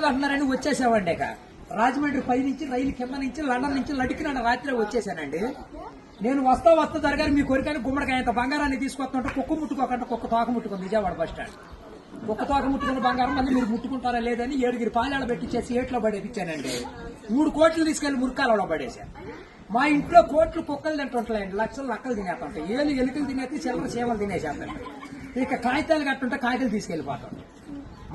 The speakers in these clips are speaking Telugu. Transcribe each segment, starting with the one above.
అంటున్నారని వచ్చేసామండి. ఇక రాజమండ్రి పై నుంచి రైలు కింద నుంచి లండన్ నుంచి లడికిన రాత్రి వచ్చేసానండి. నేను వస్తా దొరగారు మీ కోరికని గుమ్మడికాయంత బంగారాన్ని తీసుకొస్తుంటే కుక్క ముట్టుకోకుండా కుక్క తోక ముట్టుకుంది విజయవాడ బస్ స్టాండ్. కుక్క తోక ముట్టుకున్న బంగారం మళ్ళీ మీరు ముట్టుకుంటారా లేదని 7 పాలాలు పెట్టించేసి ఏట్లో పడేపించానండి. 3 కోట్లు తీసుకెళ్లి మురికాలలో పడేశాను. మా ఇంట్లో కోట్లు కుక్కలు తింటుంటాయండి, లక్షలు లక్కలు తినేస్తుంటాయి. ఎలుకలు తినేసి చిల్లర సేవలు తినేసేస్తాయి. ఇక కాగితాలు కట్టుంటే కాగితాలు తీసుకెళ్లిపోతాం.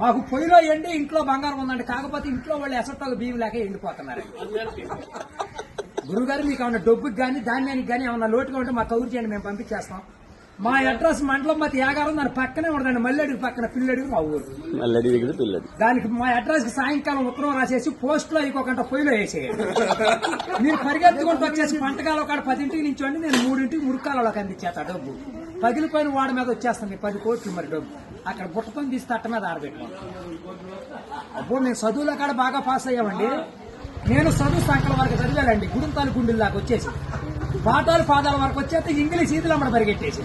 మాకు పొయ్యిలో ఎండి ఇంట్లో బంగారం ఉందండి, కాకపోతే ఇంట్లో వాళ్ళు ఎసట్టాలు బియ్యం లేక ఎండిపోతున్నారు. గురుగారు మీకు ఏమన్నా డబ్బుకి కానీ ధాన్యానికి కానీ ఏమన్నా లోటుగా ఉంటే మాకు కౌరు చేయండి, మేము పంపించేస్తాం. మా అడ్రస్ మండలం మధ్య యాగారం, దాని పక్కనే ఉండదండి, మల్లెడికి పక్కన పిల్లడికి మా ఊరు. దానికి మా అడ్రస్ కి సాయంకాలం ఉత్తరం రాసేసి పోస్ట్ లో ఇంకొక పొయ్యిలో వేసేయండి. మీరు పరిగెత్తుకుంటూ వచ్చేసి పంటకాల ఒక 10ంటికి నుంచోండి, నేను 3ంటికి మురుకాలలోకి అందించేస్తా డబ్బు. పగిలిపోయిన వాడి మీద వచ్చేస్తాను 10 కోట్లు మరి డబ్బు. అక్కడ బుట్టపని తీసి తట్ట మీద ఆరబెట్టుకోండి. అప్పుడు నేను చదువులో కాడ బాగా పాస్ అయ్యామండి. నేను చదువు సంకల వరకు చదివానండి, గుడుంతాలు గుండెల దాకా వచ్చేసి పాఠాలు పాదాల వరకు వచ్చేస్తే ఇంగ్లీష్ ఈదులు అమ్మడ పరిగెట్టేసి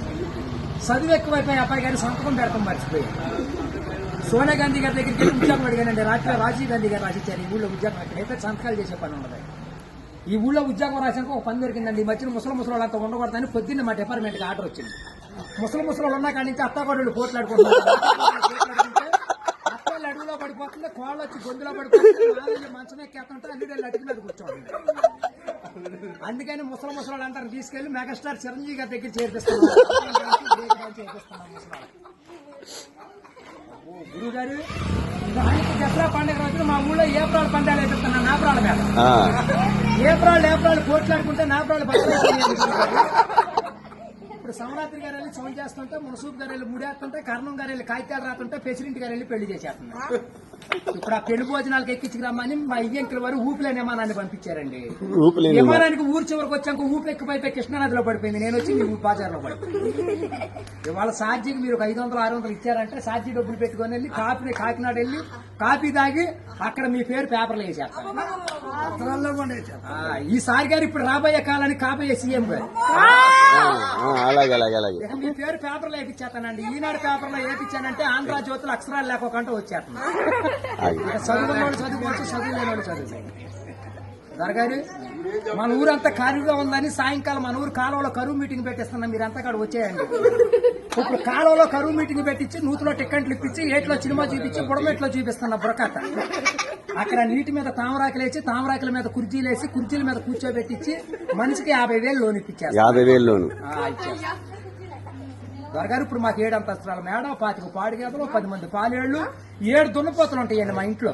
చదువు ఎక్కువైపోయి అబ్బాయి గారి సంతకం పెడతాం మర్చిపోయి సోనియా గాంధీ గారి దగ్గరికి వెళ్ళి ఉద్యోగం అడిగానండి. రాత్రి రాజీవ్ గాంధీ గారు రాసిచ్చారు ఈ ఊళ్ళో ఉద్యోగం ఎక్కడైతే సంతకాలు చేసే పని ఉండదు. ఈ ఊళ్ళో ఉద్యోగం రాసాక ఒక పని దొరికిందండి. ఈ మధ్యన ముసలి వాళ్ళంతా ఉండకూడదని పొద్దున్న మా డిపార్ట్మెంట్కి ఆర్డర్ వచ్చింది. ముసలి ఉన్న కాడి నుంచి అత్తగొడ్డలు పోట్లాడుకుంటున్నారు. అత్తలు అడుగులో పడిపోతుంది, కోళ్ళు వచ్చి గొంతులో పడిపోతుంది, మంచం ఎక్కేస్తుంటే అన్ని అడుగు మీద కూర్చోండి. అందుకని ముసలి వాళ్ళందరూ తీసుకెళ్లి మెగాస్టార్ చిరంజీవి గారి దగ్గర చేర్పిస్తున్నాం. గురువు గారు దసరా పండుగ రోజున మా ఊళ్ళో ఏప్రాల్ పందాలు వేపిస్తున్నాను. నాపరాళ్ళ మీద ఏప్రాల్ పోట్లాడుకుంటే నాపరాళ్ళు ఇప్పుడు సమరాత్రి గారు వెళ్ళి సౌండ్ చేస్తుంటే, మునసూప్ గారు వెళ్ళి ముడేస్తుంటే, కర్ణం గారు వెళ్ళి కాగితాలు రాస్తుంటే, ప్రెసిడెంట్ గారు వెళ్ళి పెళ్లి చేసేస్తున్నారు. ఇప్పుడు ఆ పెళ్లి భోజనాలకు ఎక్కించుకురమ్మని మా ఇయ్యంకుల వారు ఊపిలేని విమానాన్ని పంపించారండి. విమానానికి ఊరు చివరికి వచ్చాక ఊపి ఎక్కిపోయిపోయి కృష్ణానదిలో పడిపోయింది. నేను వచ్చి మీ బాజార్లో పడిపోయింది. ఇవాళ ఛార్జీకి మీరు 500-600 ఇచ్చారంటే ఛార్జీ డబ్బులు పెట్టుకుని వెళ్ళి కాకినాడ వెళ్ళి కాఫీ తాగి అక్కడ మీ పేరు పేపర్లు వేసేస్తారు. ఈసారి గారు ఇప్పుడు రాబోయే కాలానికి కాబోయే సీఎం గారు మీ పేరు పేపర్లో వేపించేస్తానండి. ఈనాడు పేపర్లో వేపించానంటే ఆంధ్ర జ్యోతులు అక్షరాలు లేకోకుండా వచ్చేస్తాను. చదువుకున్నోడు చదువుకోవచ్చు, చదువులేనోడు చదువు. దొరగారు మన ఊరంతా ఖాళీగా ఉందని సాయంకాలం మన ఊరు కాలువలో కరువు మీటింగ్ పెట్టిస్తున్నాం. మీరంతా అక్కడ వచ్చేయండి. ఇప్పుడు కాలువలో కరువు మీటింగ్ పెట్టించి నూతులో టిక్కెట్లు ఇప్పించి ఏట్లో సినిమా చూపించి బుడమెట్లో చూపిస్తున్నా బురకట్ట. అక్కడ నీటి మీద తామరాకులు వేసి తామరాకుల మీద కుర్చీలు వేసి కుర్చీల మీద కూర్చోబెట్టించి మనిషికి 50,000 లోన్ ఇప్పించారు. 50,000 లోన్ దొరగారు ఇప్పుడు మాకు 7 అంతస్తుల మేడ, 25 పాడిగేదలు, 10 మంది పాలేళ్లు, 7 దున్నపోతులు ఉంటాయండి మా ఇంట్లో.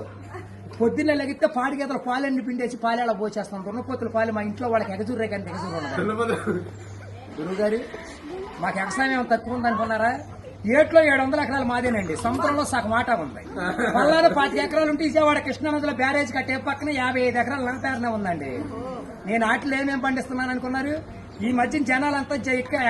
పొద్దున్న లెగితే పాడిగేదలు పాలన్నీ పిండేసి పాలేళ్ళ పోసేస్తాం. దున్నపోతుల పాలు మా ఇంట్లో వాళ్ళకి ఎగజూరే కానీ ఎగజూరు ఉండదు. గురువు గారు మాకు వ్యవసాయం తక్కువ ఉందనుకున్నారా? ఏట్లో 700 ఎకరాలు మాదేనండి. సముద్రంలో సగం ఆట ఉంది. పల్లాలో 25 ఎకరాలు ఉంటే విజయవాడ కృష్ణానదిలో బ్యారేజ్ కట్టే పక్కన 55 ఎకరాలు నా పేరునే ఉందండి. నేను ఆటలు ఏమేమి పండిస్తున్నాను అనుకున్నారు? ఈ మధ్య జనాలంతా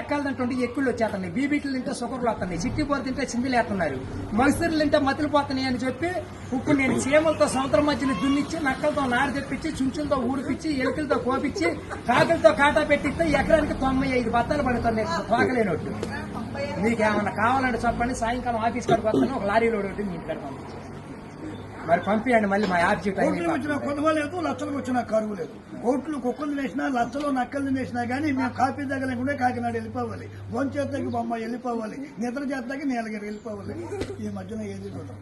ఎక్కాలంటుంటే ఎక్కుళ్ళు వచ్చేస్తున్నాయి, బీబీట్లు తింటే సుకర్లు వస్తున్నాయి, చిట్టిపోరు తింటే చిందులు వేస్తున్నారు, మగసిరులు తింటే మతులు పోతున్నాయి అని చెప్పి ఇప్పుడు నేను చీమలతో సముద్రం మధ్యని దున్నిచ్చి, నక్కలతో నారు తెప్పించి, చుంచులతో ఊడిపించి, ఎలుకలతో కోపించి, కాకులతో కాటా పెట్టిస్తే ఎకరానికి 95 బత్తాలు పడుతున్నాయి తోకలేనట్టు. మీకేమన్నా కావాలంటే చెప్పండి, సాయంకాలం ఆఫీస్ కాడికి వస్తాను, ఒక లారీలో ఒకటి మీ ఇంటికాడ పంపించి మరి పంపించండి. మళ్ళీ మా ఆఫీస్ కొనవలేదు, లక్షలకు వచ్చినా కరువు లేదు. కోట్లు కుక్కలు వేసినా, లక్షలు నక్కలు వేసినా కానీ మేము కాఫీ దగ్గర కాకినాడ వెళ్ళిపోవాలి, భోజనం చేతకి బొమ్మ వెళ్ళిపోవాలి, నిద్ర చేతకి నీలగిరి వెళ్ళిపోవాలి. ఈ మధ్యన ఏది చూద్దాం.